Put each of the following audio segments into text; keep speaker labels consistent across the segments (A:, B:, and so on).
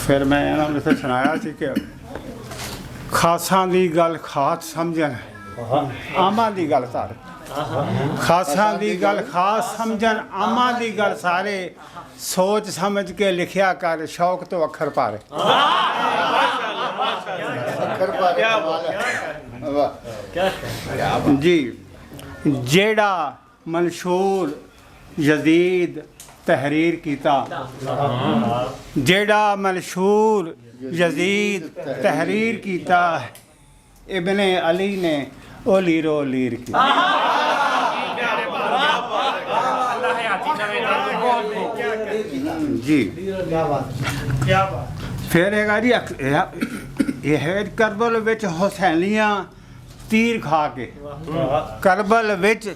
A: फिर मैं इन्होंने फिर सुनाया सी कि खासा दी गल खास समझन आमा दी गल सारे खासा दी गल खास समझन आमा दी गल सारे सोच समझ के लिखिया कर शौक तो अखर पारे जी जेड़ा मंशूर यजीद तहरीर कीता जेड़ा मंशूर यजीद तहरीर कीता इब्ने अली ने ओ लीरो लीर की जी फिर हैगा जी यह करबल विच हुसैनियां तीर खा के करबल विच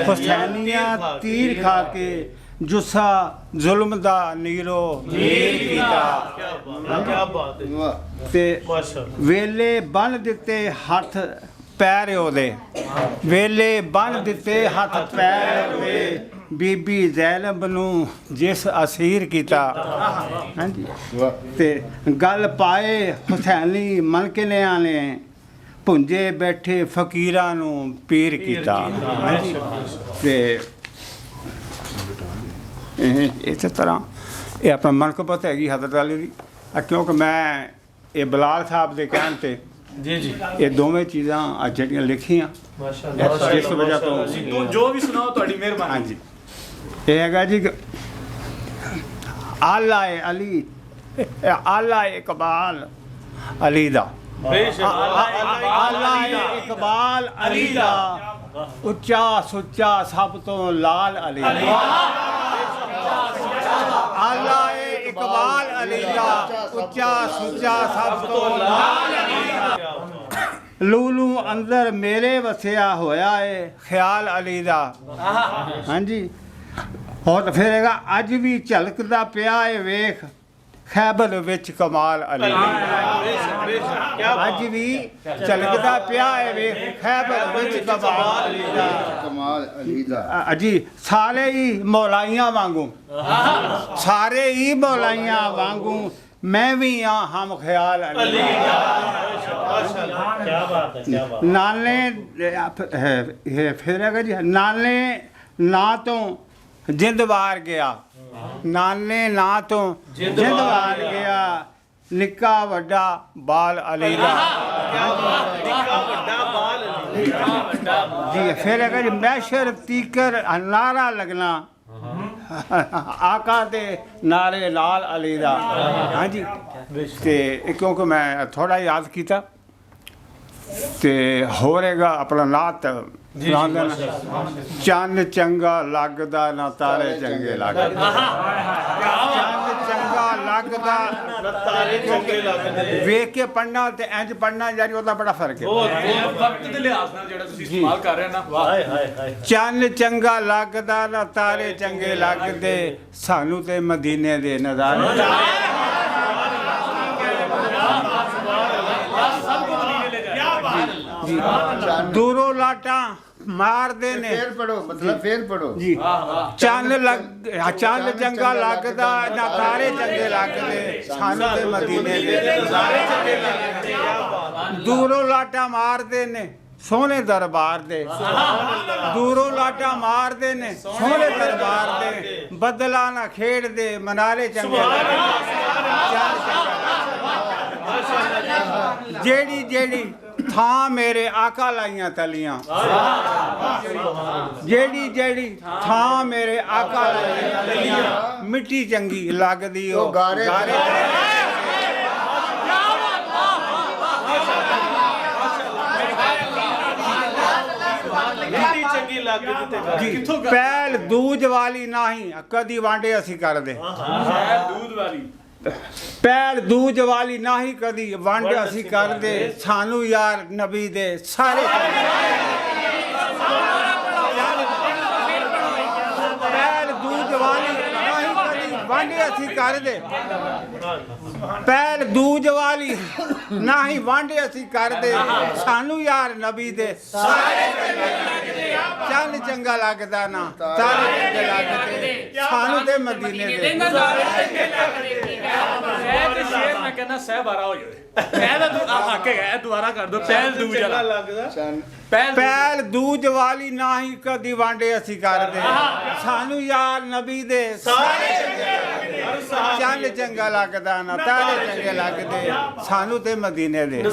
A: हुसैनियां तीर खा के जुस्सा जुल्म दा नीरो नीर कीता ते वेले बन दिते हथ पैर ओदे वेले बन दिते हथ पैर ओदे बीबी ज़ैनब नूं जिस असीर कीता हां जी ते गल पाए हुसैनी मनकिनियां ने भुंजे बैठे फकीरां नूं पीर कीता हां जी ते इस तरह ये अपना मनकबत हैगी हज़रत अली दी क्योंकि मैं ये बिलाल साहब के कहण ते
B: जी जी
A: ये दोवें चीज़ां ਜਿਹੜੀਆਂ लिखियां जिस वजह तो
B: जो भी सुनाओ ਤੁਹਾਡੀ ਮਿਹਰਬਾਨੀ
A: हाँ जी ये हैगा जी आला अली आला इकबाल अली दा आला इकबाल अली दा उच्चा सुच्चा सब तो लाल अली आला इकबाल अली दा उच्चा सुच्चा सब तो लाल अली लूलू अंदर मेरे वसिया होया है ख्याल अली दा हाँ जी और फिर हैगा अज भी झलकदा पिया है वेख खैबर विच कमाल अली अज भी झलकदा पिया है वेख खैबर विच कमाल अली दा जी सारे ही मौलाइयां वांगू सारे ही मौलाइयां वांगू मैं भी हाँ हम ख्याल अली नाले फिर हैगा जी नाले ना तो जिंद वार गया नाने ना तो जिंद वार गया निक्का वड्डा बाल अली दा जी फिर हैगा जी मैशर तीकर नारा लगना आका दे नारे लाल अली दा हाँ जी ते क्योंकि मैं थोड़ा याद किया ते हो रहेगा अपना नात चंद चंगा लगदा ना तारे चंगे लगदे चंद चंगा लगदा ना तारे चंगे लगदे वेख के पढ़ना ते इंज पढ़ना यानी ओदा बड़ा फर्क है
B: वक्त दे लिहाज नाल जेड़ा तुसीं इस्तेमाल कर रहे ना हाय हाय हाय
A: चंद चंगा लगदा ना तारे चंगे लगदे सानू ते मदीने दे नज़ारे दूरों लाटा मार दे ने
C: फेर पढ़ो मतलब फेर पढ़ो
A: जी चंद चंगा लगदा ना तारे चंगे लगदे सानू ते मदीने दे नज़ारे चंगे लगदे दूरों लाटा मार दे ने सोहने दरबार दे दूरों लाटा मार दे ने सोहने दरबार दे बदला ना खेड़ दे मनारे चंगे जेड़ी जेड़ी थां मेरे आका लाइयां तलियां जेड़ी जेड़ी थां मेरे आका लाइयां तलियां मिट्टी चंगी लगदी ओ गारे पैल दूज वाली नाही कदी वांडे असी कर दे
B: दूध वाली
A: पैल दूज वाली नाही कदी वंड असी कर दे सानू यार नबी दे सारे पैल दूज वाली नाही कदी वंड असी कर दे पैल दूज वाली नाही वंड असी कर दे सानू यार नबी दे सारे चल चंगा लगदा ना तारे चंगे लगदे सानू ते मदीने दे
B: ਕਹਿੰਦਾ ਸਹਿਬਾਰਾ ਹੋ ਜਾਵੇ ਇਹਦਾ ਤੂੰ ਹੱਕ ਹੈਗਾ ਇਹ ਦੁਬਾਰਾ ਕਰ ਦੋ ਪਹਿਲ ਦੂਜ ਵਾਲਾ
C: ਲੱਗਦਾ
A: ਪਹਿਲ ਦੂਜ ਵਾਲੀ ਨਾ ਹੀ ਕਦੀ ਵਾਂਡੇ ਅਸੀਂ ਕਰਦੇ ਸਾਨੂੰ ਯਾਰ ਨਬੀ ਦੇ ਸਾਰੇ ਚੰਨ ਚੰਗਾ ਲੱਗਦਾ ਨਾ ਤਾਰੇ ਚੰਗੇ ਲੱਗਦੇ ਸਾਨੂੰ ਤੇ ਮਦੀਨੇ ਦੇ